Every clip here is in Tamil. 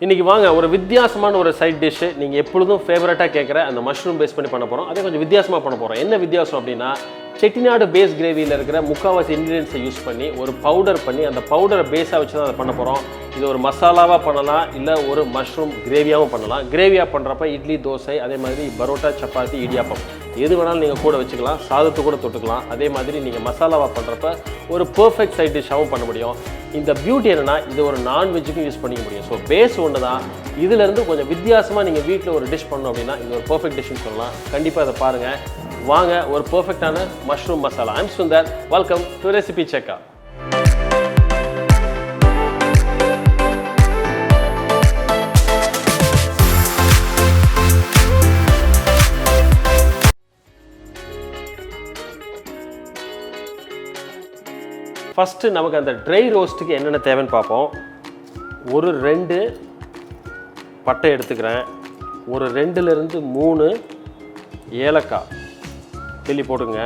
இன்னைக்கு வாங்க ஒரு வித்தியாசமான ஒரு சைட் டிஷ் நீங்க எப்பொழுதும் ஃபேவரட்டா கேக்குற அந்த மஷ்ரூம் பேஸ் பண்ணி பண்ண போறோம். அதே கொஞ்சம் வித்தியாசமா பண்ண போறோம். என்ன வித்தியாசம் அப்படினா செட்டிநாடு பேஸ் கிரேவில இருக்கிற முக்காவாசி இன்கிரிடியன்ட்ஸை யூஸ் பண்ணி ஒரு பவுடர் பண்ணி அந்த பவுடரை பேஸா வச்சு தான் அதை பண்ண போறோம். இது ஒரு மசாலாவா பண்ணலாம் இல்ல ஒரு மஷ்ரூம் கிரேவியாவும் பண்ணலாம். கிரேவியா பண்றப்ப இட்லி, தோசை, அதே மாதிரி பரோட்டா, சப்பாத்தி, இடியாப்பம் எது வேணாலும் நீங்க கூட வச்சுக்கலாம். சாதத்து கூட தொட்டுக்கலாம். அதே மாதிரி நீங்க மசாலாவா பண்றப்ப ஒரு பெர்ஃபெக்ட் சைட் டிஷ்ஷாவும் பண்ண முடியும். இந்த பியூட்டி என்னன்னா இது ஒரு நான்வெஜ்ஜுக்கும் யூஸ் பண்ணிக்க முடியும். ஸோ பேஸ் ஒன்று தான். இதுலேருந்து கொஞ்சம் வித்தியாசமாக நீங்கள் வீட்டில் ஒரு டிஷ் பண்ணணும் அப்படின்னா இது ஒரு பெர்ஃபெக்ட் டிஷ்னு சொல்லலாம். கண்டிப்பாக அதை பாருங்கள். வாங்க ஒரு பெர்ஃபெக்டான mushroom masala. I'm Sundar. Welcome to recipe checker. First நமக்கு அந்த ட்ரை ரோஸ்ட்டுக்கு என்னென்ன தேவைன்னு பார்ப்போம். ஒரு 2 பட்டை எடுத்துக்கிறேன். ஒரு 2லேருந்து 3 ஏலக்காய் கிள்ளி போட்டுங்க.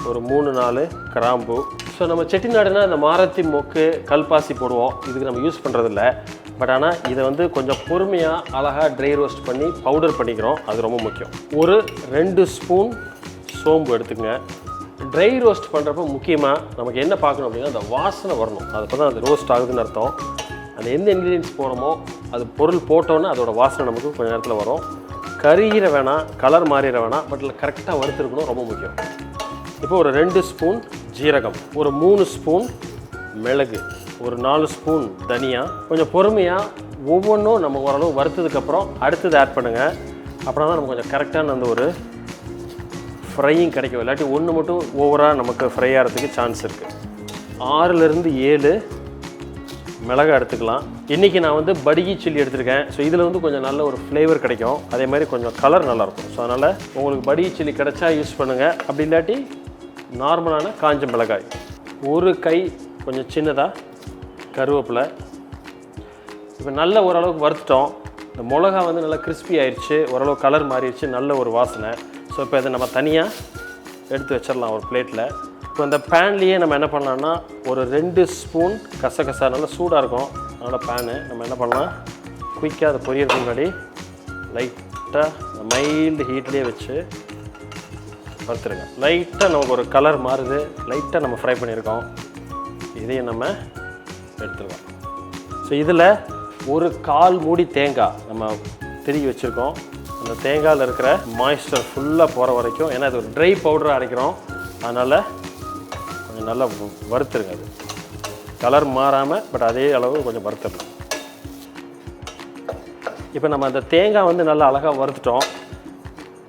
ஒரு 3-4 கிராம்பு. ஸோ நம்ம செட்டிநாடுனா அந்த மாரத்தி மொக்கு, கல்பாசி போடுவோம். இதுக்கு நம்ம யூஸ் பண்ணுறதில்ல. பட் ஆனால் இதை வந்து கொஞ்சம் பொறுமையாக அழகாக ட்ரை ரோஸ்ட் பண்ணி பவுடர் பண்ணிக்கிறோம். அது ரொம்ப முக்கியம். ஒரு 2 ஸ்பூன் சோம்பு எடுத்துக்கங்க. ட்ரை ரோஸ்ட் பண்ணுறப்ப முக்கியமாக நமக்கு என்ன பார்க்கணும் அப்படின்னா அந்த வாசனை வரணும். அதுப்போ தான் அது ரோஸ்ட் ஆகுதுன்னு அர்த்தம். அந்த எந்த இன்க்ரீடியன்ஸ் போகிறோமோ அது பொருள் போட்டோன்னே அதோடய வாசனை நமக்கு கொஞ்சம் நேரத்தில் வரும். கருகிற வேணாம், கலர் மாறிட வேணாம், பட் கரெக்டாக வறுத்துருக்கணும், ரொம்ப முக்கியம். இப்போ ஒரு 2 ஸ்பூன் ஜீரகம், ஒரு 3 ஸ்பூன் மிளகு, ஒரு 4 ஸ்பூன் தனியா. கொஞ்சம் பொறுமையாக ஒவ்வொன்றும் நம்ம ஓரளவு வறுத்ததுக்கப்புறம் அடுத்தது ஆட் பண்ணுங்கள். அப்புறம் தான் நமக்கு கொஞ்சம் கரெக்டான அந்த ஒரு ஃப்ரையிங் கிடைக்கும். இல்லாட்டி ஒன்று மட்டும் ஓவராக நமக்கு ஃப்ரை ஆகிறதுக்கு சான்ஸ் இருக்குது. 6லேருந்து 7 மிளகாய் எடுத்துக்கலாம். இன்றைக்கி நான் வந்து படுகி சில்லி எடுத்துருக்கேன். ஸோ இதில் வந்து கொஞ்சம் நல்ல ஒரு ஃப்ளேவர் கிடைக்கும். அதே மாதிரி கொஞ்சம் கலர் நல்லாயிருக்கும். ஸோ அதனால் உங்களுக்கு படுகி சில்லி கிடைச்சா யூஸ் பண்ணுங்கள். அப்படி இல்லாட்டி நார்மலான காஞ்ச மிளகாய். ஒரு கை கொஞ்சம் சின்னதாக கருவேப்பிலை. இப்போ நல்ல ஓரளவுக்கு வறுத்துட்டோம். இந்த மிளகா வந்து நல்லா கிறிஸ்பி ஆயிடுச்சு, ஓரளவு கலர் மாறிடுச்சு, நல்ல ஒரு வாசனை. ஸோ இப்போ இதை நம்ம தனியாக எடுத்து வச்சிடலாம் ஒரு பிளேட்டில். இப்போ இந்த பேன்லேயே நம்ம என்ன பண்ணலான்னா ஒரு 2 ஸ்பூன் கசகசா, நல்லா சூடாக இருக்கும். அதனால் பேனு நம்ம என்ன பண்ணலாம், குயிக்காக அதை பொரியறதுக்கு முன்னாடி லைட்டாக மைல்டு ஹீட்லேயே வச்சு வறுத்துருங்க. லைட்டாக நமக்கு ஒரு கலர் மாறுது, லைட்டாக நம்ம ஃப்ரை பண்ணியிருக்கோம். இதையும் நம்ம எடுத்துருவோம். ஸோ இதில் ஒரு 1/4 மூடி தேங்காய் நம்ம திருகி வச்சுருக்கோம். அந்த தேங்காயில் இருக்கிற மாய்ஸ்டர் ஃபுல்லாக போகிற வரைக்கும், ஏன்னா அது ஒரு ட்ரை பவுடராக அரைக்கிறோம், அதனால் கொஞ்சம் நல்லா வறுத்துருங்க. அது கலர் மாறாமல் பட் அதே அளவு கொஞ்சம் வறுத்துடலாம். இப்போ நம்ம அந்த தேங்காய் வந்து நல்லா அழகாக வறுத்துட்டோம்.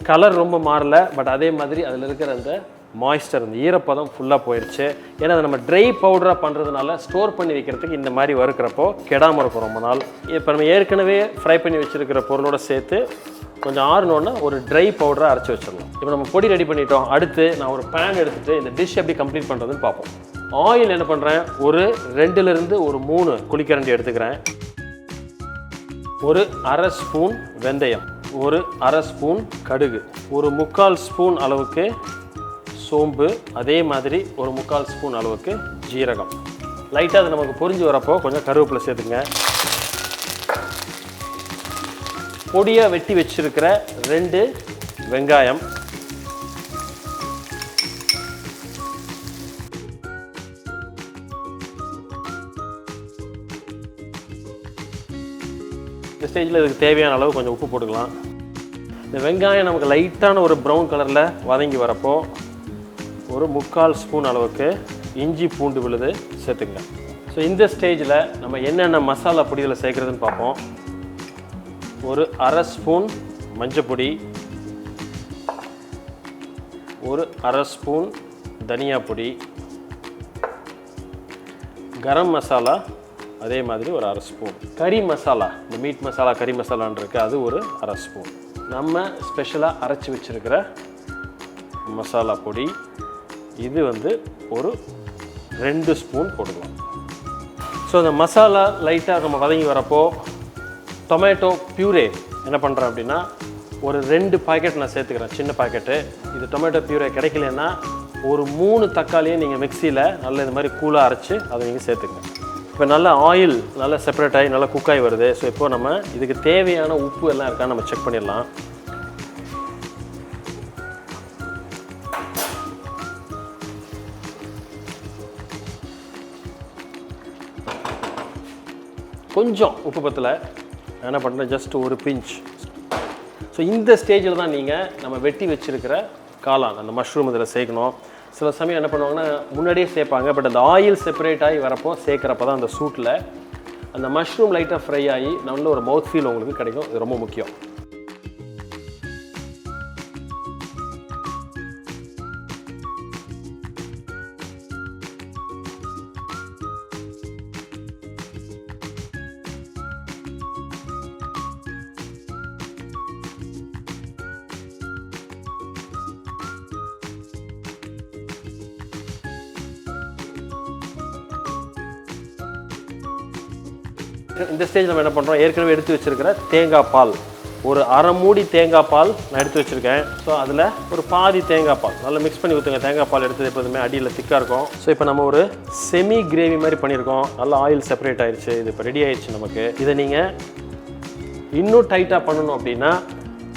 கலர் ரொம்ப மாறல, பட் அதே மாதிரி அதில் இருக்கிற அந்த மாய்ஸ்டர், அந்த ஈரப்பதம் ஃபுல்லாக போயிடுச்சு. ஏன்னா அதை நம்ம ட்ரை பவுடராக பண்ணுறதுனால ஸ்டோர் பண்ணி வைக்கிறதுக்கு இந்த மாதிரி வறுக்கிறப்போ கெடாமல் இருக்கும் ரொம்ப நாள். இப்போ நம்ம ஏற்கனவே ஃப்ரை பண்ணி வச்சுருக்கிற பொருளோடு சேர்த்து கொஞ்சம் ஆறுனோன்னா ஒரு ட்ரை பவுடராக அரைச்சி வச்சிடலாம். இப்போ நம்ம பொடி ரெடி பண்ணிட்டோம். அடுத்து நான் ஒரு பேன் எடுத்துகிட்டு இந்த டிஷ் எப்படி கம்ப்ளீட் பண்ணுறதுன்னு பார்ப்போம். ஆயில் என்ன பண்ணுறேன், ஒரு 2லேருந்து ஒரு 3 குழிக்கரண்டி எடுத்துக்கிறேன். ஒரு 1/2 ஸ்பூன் வெந்தயம், ஒரு 1/2 ஸ்பூன் கடுகு, ஒரு 3/4 ஸ்பூன் அளவுக்கு சோம்பு, அதே மாதிரி ஒரு 3/4 ஸ்பூன் அளவுக்கு ஜீரகம். லைட்டாக அது நமக்கு பொரிஞ்சு வரப்போ கொஞ்சம் கருவேப்பிலை சேர்த்துங்க. பொடியாக வெட்டி வச்சிருக்கிற 2 வெங்காயம், இந்த ஸ்டேஜில் இதுக்கு தேவையான அளவு கொஞ்சம் உப்பு போட்டுக்கலாம். இந்த வெங்காயம் நமக்கு லைட்டான ஒரு ப்ரௌன் கலரில் வதங்கி வரப்போ ஒரு 3/4 ஸ்பூன் அளவுக்கு இஞ்சி பூண்டு விழுது சேர்த்துங்க. ஸோ இந்த ஸ்டேஜில் நம்ம என்னென்ன மசாலா பொடிகளை சேர்க்குறதுன்னு பார்ப்போம். ஒரு 1/2 ஸ்பூன் மஞ்சப்பொடி, ஒரு 1/2 ஸ்பூன் தனியா பொடி, கரம் மசாலா அதே மாதிரி ஒரு 1/2 ஸ்பூன், கறி மசாலா, இந்த மீட் மசாலா கறி மசாலான் இருக்குது, அது ஒரு 1/2 ஸ்பூன், நம்ம ஸ்பெஷலாக அரைச்சி வச்சுருக்கிற மசாலா பொடி, இது வந்து ஒரு 2 ஸ்பூன் போட்டுக்கலாம். ஸோ இந்த மசாலா லைட்டாக நம்ம வதங்கி வரப்போ டொமேட்டோ பியூரே என்ன பண்ணுறேன் அப்படின்னா ஒரு 2 பாக்கெட் நான் சேர்த்துக்கிறேன், சின்ன பாக்கெட்டு. இது டொமேட்டோ பியூரே கிடைக்கலன்னா ஒரு 3 தக்காளியை நீங்கள் மிக்சியில் நல்ல இது மாதிரி கூலாக அரைச்சி அதை நீங்கள் சேர்த்துக்கங்க. இப்போ நல்லா ஆயில் நல்லா செப்பரேட் ஆகி நல்லா குக் ஆகி வருது. ஸோ இப்போ நம்ம இதுக்கு தேவையான உப்பு எல்லாம் இருக்கான்னு நம்ம செக் பண்ணிடலாம். கொஞ்சம் உப்பு பத்தலை, என்ன பண்ணுறேன், ஜஸ்ட் ஒரு பிஞ்ச். ஸோ இந்த ஸ்டேஜில் தான் நீங்கள் நம்ம வெட்டி வச்சுருக்கிற காளான் அந்த மஷ்ரூம் இதில் சேர்க்கணும். சில சமயம் என்ன பண்ணுவாங்கன்னா முன்னாடியே சேர்ப்பாங்க, பட் அந்த ஆயில் செப்பரேட் ஆகி வரப்போ சேர்க்குறப்ப தான் அந்த சூட்டில் அந்த மஷ்ரூம் லைட்டாக ஃப்ரை ஆகி நல்ல ஒரு மவுத் ஃபீல் உங்களுக்கு கிடைக்கும். இது ரொம்ப முக்கியம். இந்த ஸ்டேஜ் நம்ம என்ன பண்ணுறோம், ஏற்கனவே எடுத்து வச்சுருக்கிற தேங்காய் பால், ஒரு அரை மூடி தேங்காய் பால் நான் எடுத்து வச்சுருக்கேன். ஸோ அதில் ஒரு பாதி தேங்காய் பால் நல்லா மிக்ஸ் பண்ணி ஊற்றுங்க. தேங்காய் பால் எடுத்தது எப்போதுமே அடியில் திக்காக இருக்கும். ஸோ இப்போ நம்ம ஒரு செமி கிரேவி மாதிரி பண்ணியிருக்கோம். நல்லா ஆயில் செப்பரேட் ஆயிடுச்சு. இது இப்போ ரெடி ஆயிடுச்சு நமக்கு. இதை நீங்கள் இன்னும் டைட்டாக பண்ணணும் அப்படின்னா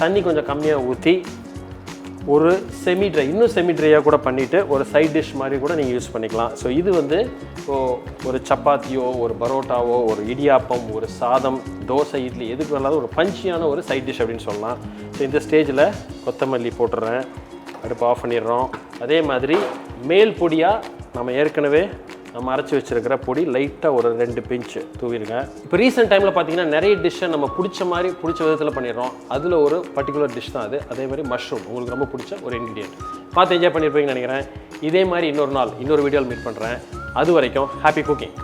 தண்ணி கொஞ்சம் கம்மியாக ஊற்றி ஒரு செமி ட்ரை, இன்னும் செமி ட்ரையாக கூட பண்ணிவிட்டு ஒரு சைட் டிஷ் மாதிரி கூட நீங்கள் யூஸ் பண்ணிக்கலாம். ஸோ இது வந்து ஒரு சப்பாத்தியோ ஒரு பரோட்டாவோ ஒரு இடியாப்பம் ஒரு சாதம் தோசை இட்லி எதுக்கு வேணாலும் ஒரு பஞ்சியான ஒரு சைட் டிஷ் அப்படின்னு சொல்லலாம். ஸோ இந்த ஸ்டேஜில் கொத்தமல்லி போட்டுடுறேன், அடுப்பு ஆஃப் பண்ணிடுறோம். அதே மாதிரி மேல் பொடியாக நம்ம ஏற்கனவே நம்ம அரைச்சி வச்சுருக்கிற பொடி லைட்டாக ஒரு 2 பிஞ்சு தூவிடுங்க. இப்போ ரீசெண்ட் டைமில் பார்த்தீங்கன்னா நிறைய டிஷ்ஷை நம்ம பிடிச்ச மாதிரி பிடிச்ச விதத்தில் பண்ணிடுறோம். அதில் ஒரு பர்டிகுலர் டிஷ் தான் அது. அதே மாதிரி மஷ்ரூம் உங்களுக்கு ரொம்ப பிடிச்ச ஒரு இன்க்ரீடியன்ட். பார்த்து என்ஜாய் பண்ணியிருப்பீங்கன்னு நினைக்கிறேன். இதே மாதிரி இன்னொரு நாள் இன்னொரு வீடியோவில் மீட் பண்ணுறேன். அது வரைக்கும் ஹாப்பி குக்கிங்.